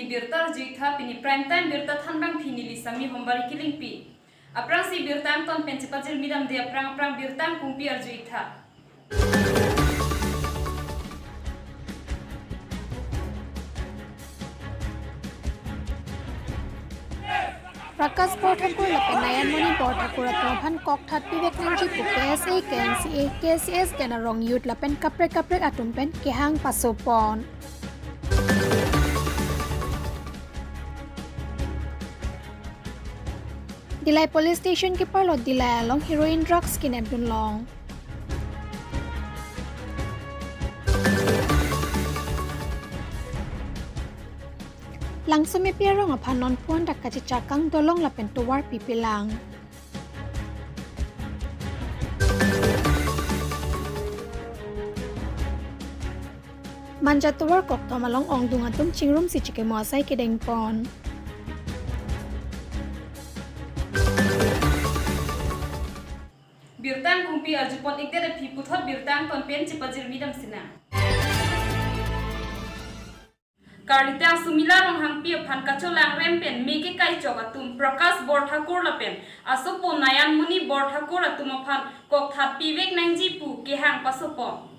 pini birtar juitha pini prime time birta thanbang pini lisami hombari killing pi aprang si birtam ton penchipajir midam de aprang birtam kumpi arjuitha Prakas Borthakur lapen Nayanmoni Borthakur atophan kokthat Vivek Nanji pu KSA KNCA KCS Kenarong Youth lapen kaprek atumpen kehang pasopon Dilai Police Station keeper lot Dilai along heroin drugs kidnap dunlong Langsung mepirong apanon puan dak kacicakang dolong lapen tuwar pipilang. Manja tuwar kok tomalong ong dungatum chingrum si chike moasai kedeng pon. Birtang kumpi arjupon ikdere phi puthot birtang ton pen chipajir midam sina Karita sumila rong hangpi phan kacholang rempen meke kai chogatum Prakas Borthakur lapen asopo Nayanmoni Borthakur atum phan kokthat Vivek Nanji pu kehang pasopo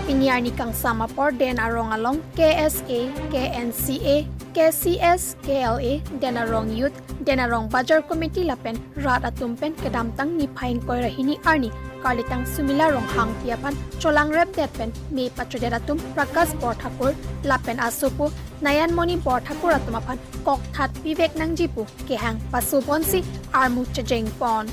Pinyarni kang samapor den arong along KSA KNCA KCS KLA den arong youth den arong bajar committee lapen rat atumpen kedamtang ni phain koi rahini arni Kalitang sumila rong hang tiapan cholang rep detpen me pachoderatum Prakas Borthakur lapen asopo Nayanmoni Borthakur atumapan kokthat Vivek Nanji pu kehang pasubonsi armu chajeng pon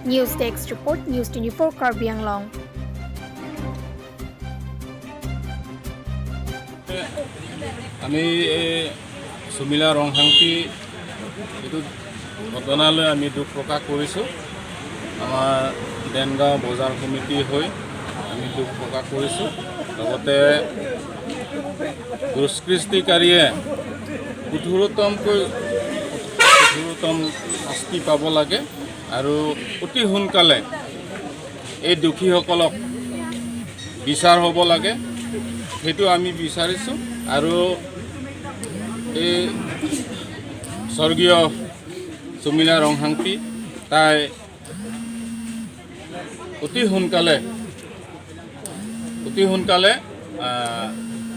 News Desk Report News 24 Karbi Anglong আমি সুমিলা ৰংহাংটি এইটো ঘটনালৈ আমি দুখ প্ৰকাশ কৰিছোঁ আমাৰ দেনগাঁও বজাৰ committee হৈ আমি দুখ প্ৰকাশ কৰিছোঁ লগতে দুষ্কৃতিকাৰীয়ে কঠোৰতম শাস্তি পাব লাগে আৰু অতি সোনকালে এই দোষীসকলক বিচাৰ হ'ব লাগে সেইটো আমি বিচাৰিছোঁ আৰু এই স্বৰ্গীয় সুমিলা ৰংহাংটি তাই অতি সোনকালে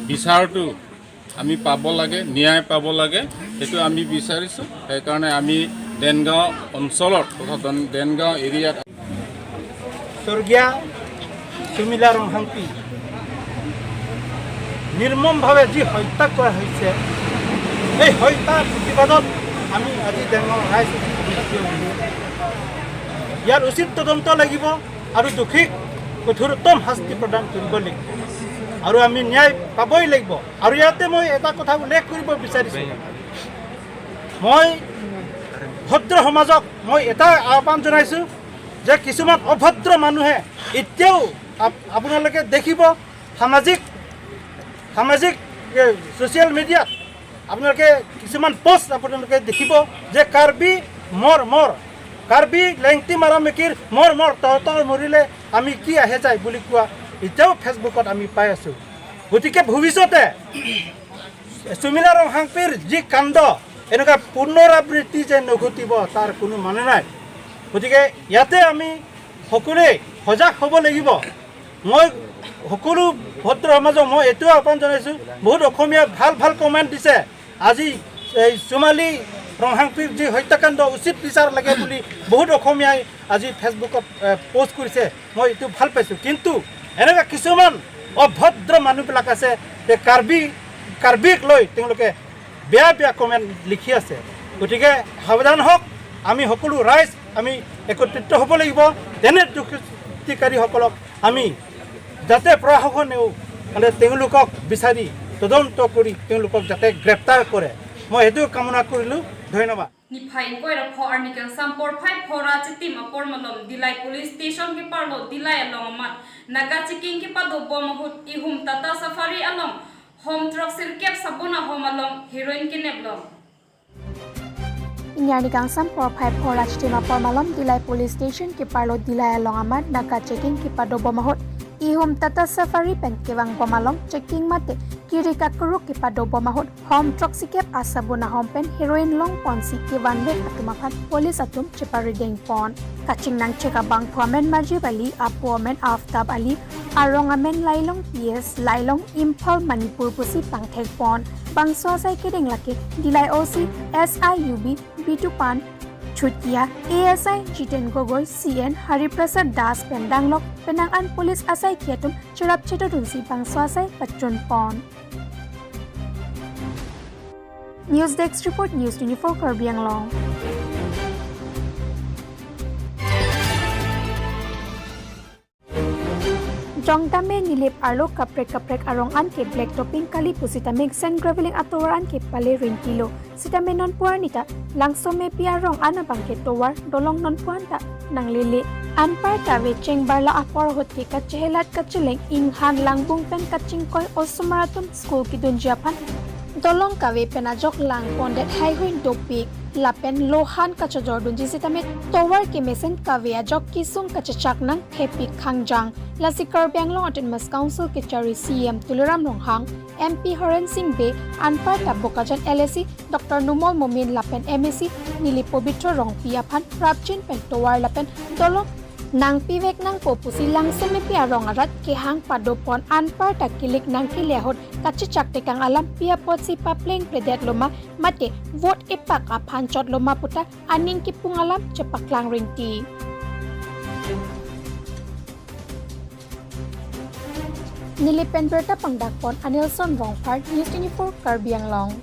বিচাৰটো আমি পাব লাগে ন্যায় পাব লাগে সেইটো আমি বিচাৰিছোঁ সেইকাৰণে আমি দেনগাঁও অঞ্চলত তথা দেনগাঁও এৰিয়াত স্বৰ্গীয়া সুমিলা ৰংহাংটি নিৰ্মমভাৱে যি হত্যা কৰা হৈছে এই হত্যাৰ প্ৰতিবাদত আমি আজি দেনগাঁও ৰাইজ ইয়াৰ উচিত তদন্ত লাগিব আৰু দোষীক কঠোৰতম শাস্তি প্ৰদান কৰিব লাগিব আৰু আমি ন্যায় পাবই লাগিব আৰু ইয়াতে মই এটা কথা উল্লেখ কৰিব বিচাৰিছোঁ মই ভদ্ৰ সমাজক মই এটা আহ্বান জনাইছোঁ যে কিছুমান অভদ্ৰ মানুহে এতিয়াও আপোনালোকে দেখিব সামাজিক ছ'চিয়েল মিডিয়াত আপোনালোকে কিছুমান পোষ্ট আপোনালোকে দেখিব যে কাৰ্বি মৰ কাৰ্বি লেংটি মাৰা মেকিৰ মৰ তহঁতৰ মৰিলে আমি কি আহে যায় বুলি কোৱা এতিয়াও ফেচবুকত আমি পাই আছোঁ গতিকে ভৱিষ্যতে সুমিলা ৰংহাংটিৰ যি কাণ্ড এনেকুৱা পুনৰাবৃত্তি যে নঘটিব তাৰ কোনো মানে নাই গতিকে ইয়াতে আমি সকলোৱে সজাগ হ'ব লাগিব মই সকলো ভদ্ৰ সমাজক মই এইটো আহ্বান জনাইছোঁ বহুত অসমীয়া ভাল কমেণ্ট দিছে আজি এই সুমালি ৰংহাংটিৰ যি হত্যাকাণ্ড উচিত বিচাৰ লাগে বুলি বহুত অসমীয়াই আজি ফেচবুকত পোষ্ট কৰিছে মই এইটো ভাল পাইছোঁ কিন্তু এনেকুৱা কিছুমান অভদ্ৰ মানুহবিলাক আছে যে কাৰ্বিক লৈ তেওঁলোকে বেয়া কমেণ্ট লিখি আছে গতিকে সাৱধান হওক আমি সকলো ৰাইজ আমি একত্ৰিত হ'ব লাগিব তেনে দুষ্কৃতিকাৰীসকলক আমি যাতে প্ৰশাসনেও মানে তেওঁলোকক বিচাৰি তদন্ত কৰি তেওঁলোকক যাতে গ্ৰেপ্তাৰ কৰে মই সেইটো কামনা কৰিলোঁ ধন্যবাদ Nipain koi ra pho arnikan sampor phai phora chitim apor malom Dilai Police Station ke parlo Dilai along mat naga chiking ke pado bomahut ihum Tata Safari along home truck sir kep sabona home along heroin ke neblong Inyani kang sampor phai phora chitim apor malom Dilai Police Station ke parlo Dilai along amat naga chiking ke pado bomahut ihum tata safari pen kewang bomalong checking mate kiri kakuru kipado bomahut home truck sikep asabuna home pen heroin long ponsi kewan lek atumaphat police atum chepari deng pon kaching nang cheka bang phuamen majib ali apuamen aftab ali arongamen lailong ps lailong imphal manipur pusi pangthek pon bangso sai kedeng lake dilai oc siub b2 pan Chutia ASI Jiten Gogoi CN Hariprasad Das Pendanglok Penangan Polis Asai Kiatum Chirap Chedodunsi Bangswasai Patron Pon News Desk Report News 24 Korbiang Long Jongtame nilip arlo kaprek arong an ke black topping kali pusitame sen graveling atoran ke pale rentilo sitame non puanita langsome piarong ana bangke towar dolong non puanta nang lili anpar tawe cheng barla apor hotti ka chehelat ka cheleng inghan langbung pen kaching koi osumaratum school ki dun japan dolong kawe penajok lang pondet highway dopik lapen lohan kachajor dun jisitame towar ke mesen kawe ajok kisung kachachak nang khepik khangjang Lasikar Banglong Autonomous Council ke Chari CM Tuluram Ronghang, MP Horen Singh Be, Anpar Tabokajan LSC, Dr. Numol Momin Lapen MSC, Nili Pobitro Rong Piapan, Prabchin Pen Towar Lapen, Dolong, Nang Pivek Nang Popusi Langsame Pia Rongarat, Kehang Padopon, Anpar Takilik Nang Kilehot, Kachichak Tekang Alam, Pia Potsi Papling Predet Loma, Mate, Vote Epak Apanchot Loma Puta, Aning Kipungalam, Cepaklang Ringti. Nilipen Berta Pangdakpon Anilson Rongpart News 24 Korbiang Long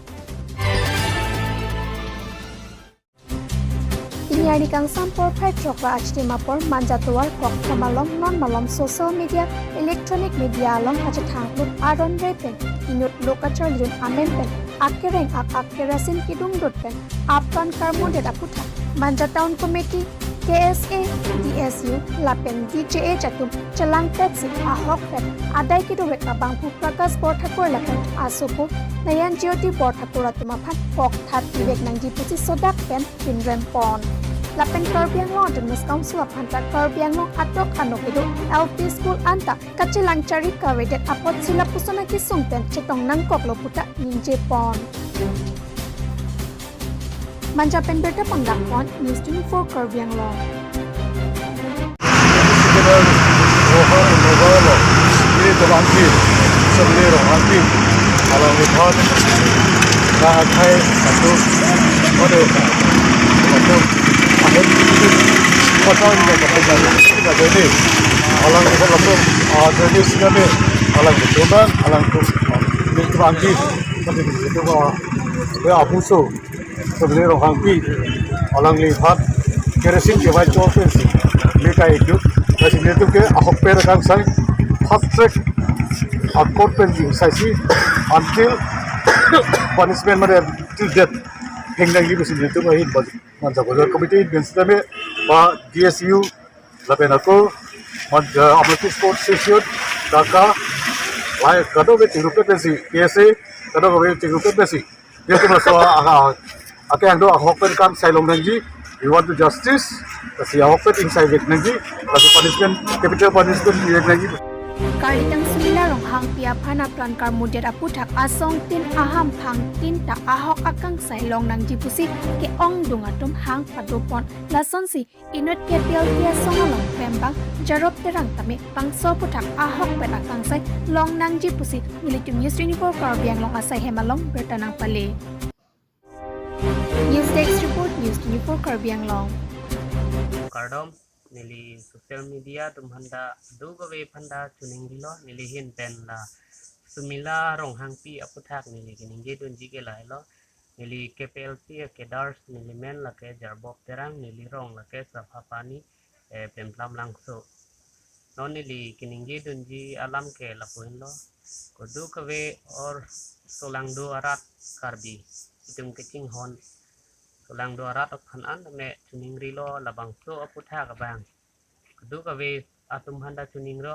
Inyari kang sampor pai chokla HT mapor manjatuar kok kamalom non malom social media electronic media long kachatang lut aron repen inut lokachar lun amen pen akereng akerasin kidung dot pen apkan karmo det aputa manja town committee KSA, DSU, Lapen, DJA Jatum, Chalang Taxi, Ahok Pet, Adai Kidowek Abangpu Prakas Borthakur Lapen, Asopo, Nayan Jyoti Borthakur Atumapan, Pok That Vivek Nangji Pusi Sodak Pen, Pinrem Pon. Lapen Korbiang Long Autonomous Council of Hanta Korbiang Long Atok Anokido, LP School Anta, Kachilang Chari Kawedet Apot Sila Pusona Kisung Pen, Chetong Nangkok Loputa, Ninje Pon. Manjapen Berta Pangdakpon News 24 Korbiang Long Sebenarnya orang pi, orang lihat keresin kewaj coba sih, mereka itu, jadi itu ke ahok perakan saya, fast track, akor penting saya sih, until punishment mereka till death, hingga gitu sih itu mahir manja bajar komite bentuknya, pak DSU, lapen aku, manja apalagi sport session, kakak, lain kadang betul pensi, KSA, kadang betul pensi, dia tu masalah Oke, yang doa hokpen kan saya longganji, we want to justice. Kasi hokpen inside it nanti, kasi punishment, capital punishment direct nanti. Karitang sumila ronghang pia pana plan karmudet aputak asong tin aham phang tin ta ahok akang sailong nang jipusi ke ong dungatum hang padopon lason si inut ke pial pia songalong pembang jarop terang tame pangso putak ahok pet akang sai long nang jipusi militum news 24 Korbiang Long asai hemalong bertanang pale. News Desk Report News 24 Korbiang Long Kardom nili social media tumhanda dugawe phanda chuningilo nili hin pen la sumila ronghang pi aputhak nili kiningge dunji ke lailo nili KPLC ke dars nili men la ke jarbok terang nili rong la ke saphapani pemplam langso non nili kiningge dunji alam ke lapuinlo kodu kawe or solangdo arat karbi itum kecing hon Solang doarat okhanan me chuningri lo labangso aputha kabang kedu kawe atum handa chuningro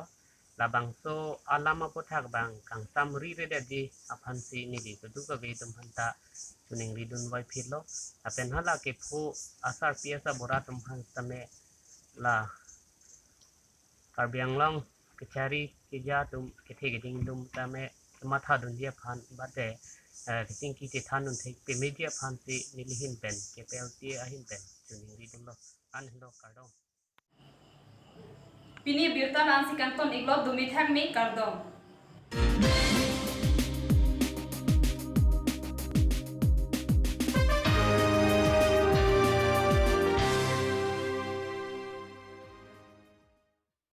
labangso alam aputha kabang kang samri rede di aphansi ni di kedu kawe tum handa chuningri dun wai philo apen hala ke phu asar piasa bora tum han tame la Korbiang Long kecari kerja tum kethe geding tum tame matha dunia phan bate keting ki thanun thek pe media phan pe nilihin pen kepelti ahin pen chuning ri dum lo an lo kardom Pini birtan ansi kanton iglot dumit hang mi kardom.